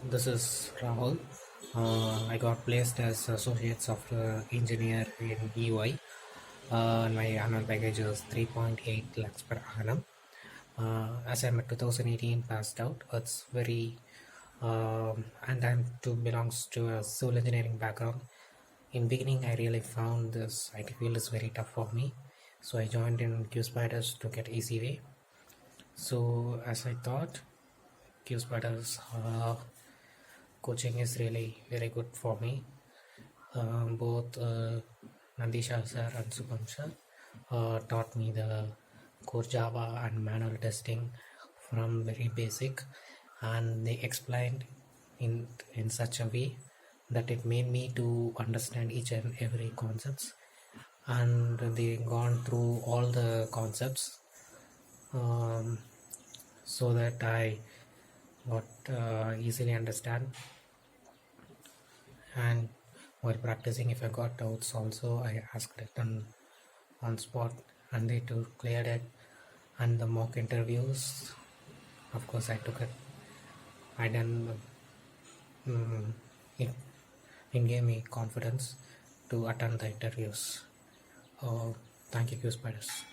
This is Rahul. I got placed as Associate Software Engineer in EY. And my annual package is 3.8 lakhs per annum. As I'm a 2018 passed out, it's very and I'm to belongs to a civil engineering background. In beginning, I really found this IT field is very tough for me, so I joined in QSpiders to get easy way. So as I thought, QSpiders coaching is really very good for me. Both Nandisha sir and Supam sir taught me the core Java and manual testing from very basic, and they explained in such a way that it made me to understand each and every concepts, and they gone through all the concepts um, so that I got easily understand. And while practicing, if I got doubts also, I asked it on spot, and they too cleared it. And the mock interviews, of course I took it. I done it, it gave me confidence to attend the interviews. uh, Thank you, Q Spiders.